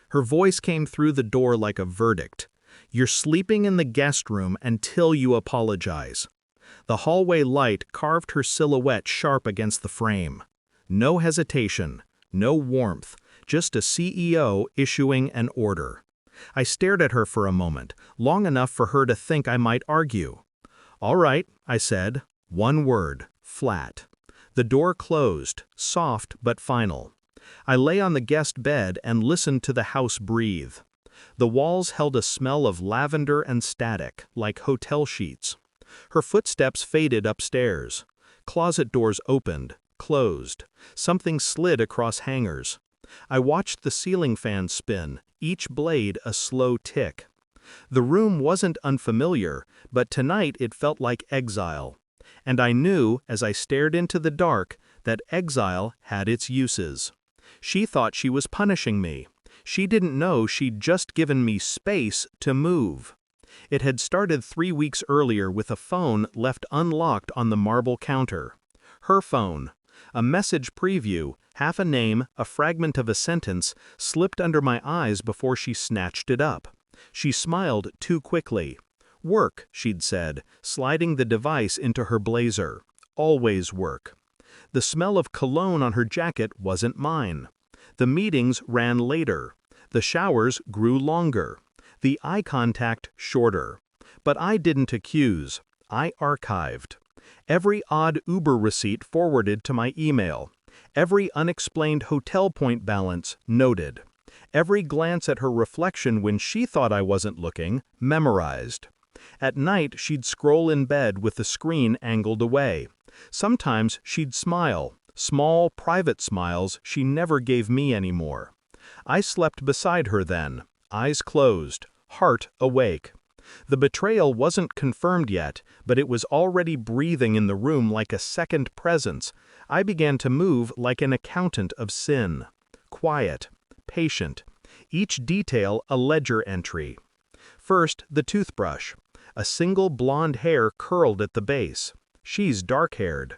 Her voice came through the door like a verdict. "You're sleeping in the guest room until you apologize." The hallway light carved her silhouette sharp against the frame. No hesitation, no warmth, just a CEO issuing an order. I stared at her for a moment, long enough for her to think I might argue. "All right," I said. One word, flat. The door closed, soft but final. I lay on the guest bed and listened to the house breathe. The walls held a smell of lavender and static, like hotel sheets. Her footsteps faded upstairs. Closet doors opened, closed. Something slid across hangers. I watched the ceiling fan spin, each blade a slow tick. The room wasn't unfamiliar, but tonight it felt like exile. And I knew, as I stared into the dark, that exile had its uses. She thought she was punishing me. She didn't know she'd just given me space to move. It had started 3 weeks earlier with a phone left unlocked on the marble counter. Her phone. A message preview, half a name, a fragment of a sentence, slipped under my eyes before she snatched it up. She smiled too quickly. "Work," she'd said, sliding the device into her blazer. Always work. The smell of cologne on her jacket wasn't mine. The meetings ran later. The showers grew longer. The eye contact shorter. But I didn't accuse. I archived. Every odd Uber receipt forwarded to my email. Every unexplained hotel point balance noted. Every glance at her reflection when she thought I wasn't looking, memorized. At night she'd scroll in bed with the screen angled away. Sometimes she'd smile, small, private smiles she never gave me anymore. I slept beside her then, eyes closed, heart awake. The betrayal wasn't confirmed yet, but it was already breathing in the room like a second presence. I began to move like an accountant of sin. Quiet, patient, each detail a ledger entry. First, the toothbrush. A single blonde hair curled at the base. She's dark-haired.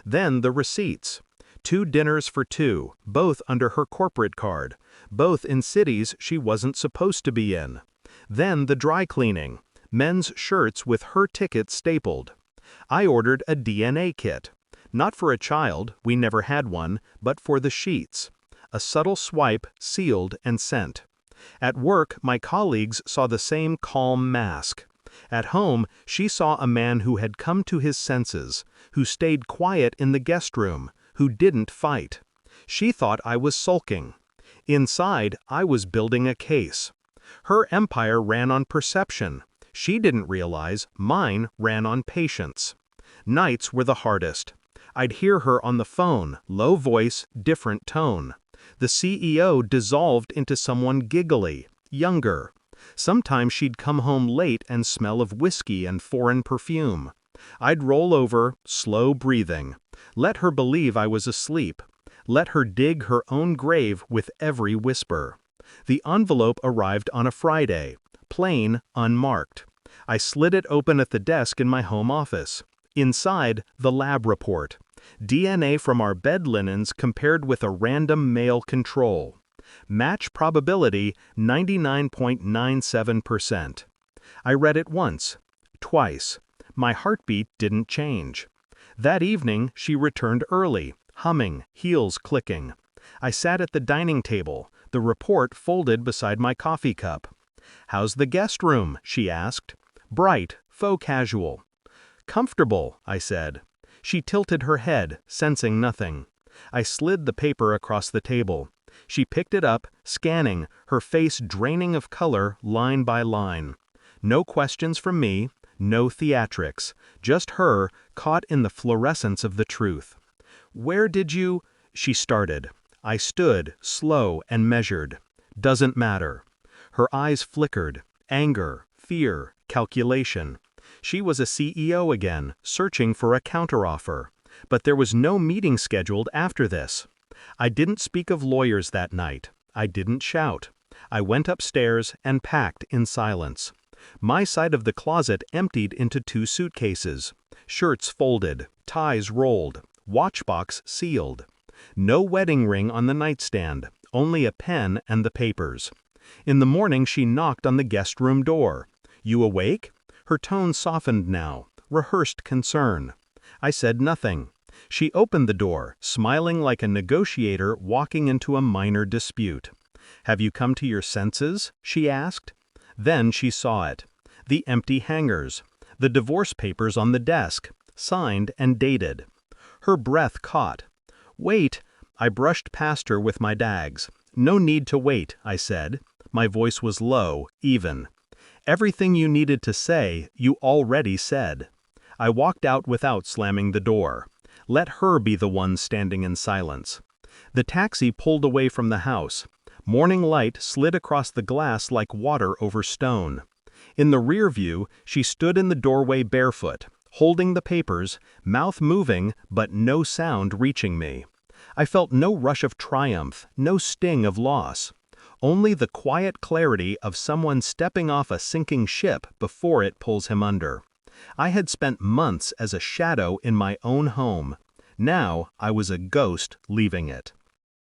Then the receipts. 2 dinners for 2, both under her corporate card, both in cities she wasn't supposed to be in. Then the dry cleaning. Men's shirts with her ticket stapled. I ordered a DNA kit. Not for a child, we never had one, but for the sheets. A subtle swipe, sealed and sent. At work, my colleagues saw the same calm mask. At home, she saw a man who had come to his senses, who stayed quiet in the guest room, who didn't fight. She thought I was sulking. Inside, I was building a case. Her empire ran on perception. She didn't realize mine ran on patience. Nights were the hardest. I'd hear her on the phone, low voice, different tone. The CEO dissolved into someone giggly, younger. Sometimes she'd come home late and smell of whiskey and foreign perfume. I'd roll over, slow breathing. Let her believe I was asleep. Let her dig her own grave with every whisper. The envelope arrived on a Friday, plain, unmarked. I slid it open at the desk in my home office. Inside, the lab report. DNA from our bed linens compared with a random male control. Match probability 99.97%. I read it once, twice. My heartbeat didn't change. That evening, she returned early, humming, heels clicking. I sat at the dining table, the report folded beside my coffee cup. "How's the guest room?" she asked. Bright, faux casual. "Comfortable," I said. She tilted her head, sensing nothing. I slid the paper across the table. She picked it up, scanning, her face draining of color line by line. No questions from me, no theatrics, just her, caught in the fluorescence of the truth. "Where did you—" she started. I stood, slow and measured. "Doesn't matter." Her eyes flickered. Anger, fear, calculation. She was a CEO again, searching for a counteroffer. But there was no meeting scheduled after this. I didn't speak of lawyers that night. I didn't shout. I went upstairs and packed in silence. My side of the closet emptied into 2 suitcases. Shirts folded, ties rolled, watchbox sealed. No wedding ring on the nightstand, only a pen and the papers. In the morning she knocked on the guest room door. "You awake?" Her tone softened now, rehearsed concern. I said nothing. She opened the door, smiling like a negotiator walking into a minor dispute. "Have you come to your senses?" she asked. Then she saw it. The empty hangers. The divorce papers on the desk, signed and dated. Her breath caught. "Wait!" I brushed past her with my dags. "No need to wait," I said. My voice was low, even. "Everything you needed to say, you already said." I walked out without slamming the door. Let her be the one standing in silence. The taxi pulled away from the house. Morning light slid across the glass like water over stone. In the rear view, she stood in the doorway barefoot, holding the papers, mouth moving but no sound reaching me. I felt no rush of triumph, no sting of loss. Only the quiet clarity of someone stepping off a sinking ship before it pulls him under. I had spent months as a shadow in my own home. Now I was a ghost leaving it.